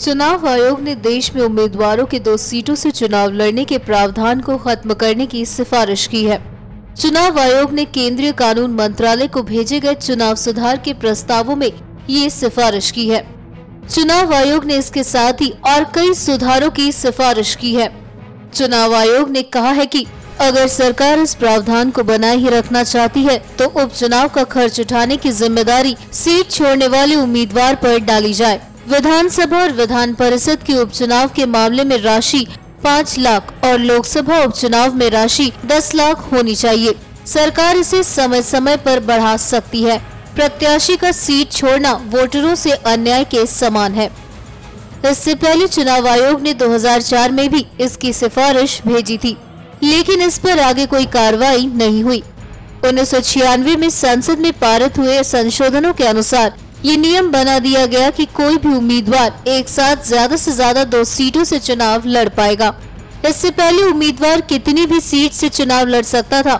चुनाव आयोग ने देश में उम्मीदवारों के 2 सीटों से चुनाव लड़ने के प्रावधान को खत्म करने की सिफारिश की है। चुनाव आयोग ने केंद्रीय कानून मंत्रालय को भेजे गए चुनाव सुधार के प्रस्तावों में ये सिफारिश की है। चुनाव आयोग ने इसके साथ ही और कई सुधारों की सिफारिश की है। चुनाव आयोग ने कहा है कि अगर सरकार इस प्रावधान को बनाए ही रखना चाहती है तो उपचुनाव का खर्च उठाने की जिम्मेदारी सीट छोड़ने वाले उम्मीदवार पर डाली जाए। विधानसभा और विधान परिषद के उपचुनाव के मामले में राशि 5 लाख और लोकसभा उपचुनाव में राशि 10 लाख होनी चाहिए। सरकार इसे समय समय पर बढ़ा सकती है। प्रत्याशी का सीट छोड़ना वोटरों से अन्याय के समान है। इससे पहले चुनाव आयोग ने 2004 में भी इसकी सिफारिश भेजी थी, लेकिन इस पर आगे कोई कार्रवाई नहीं हुई। 1996 में संसद में पारित हुए संशोधनों के अनुसार ये नियम बना दिया गया कि कोई भी उम्मीदवार एक साथ ज्यादा से ज्यादा 2 सीटों से चुनाव लड़ पाएगा। इससे पहले उम्मीदवार कितनी भी सीट से चुनाव लड़ सकता था।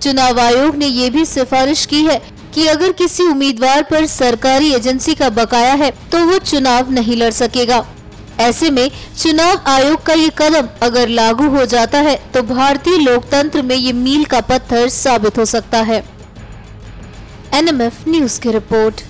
चुनाव आयोग ने ये भी सिफारिश की है कि अगर किसी उम्मीदवार पर सरकारी एजेंसी का बकाया है तो वो चुनाव नहीं लड़ सकेगा। ऐसे में चुनाव आयोग का ये कदम अगर लागू हो जाता है तो भारतीय लोकतंत्र में ये मील का पत्थर साबित हो सकता है। NMF न्यूज की रिपोर्ट।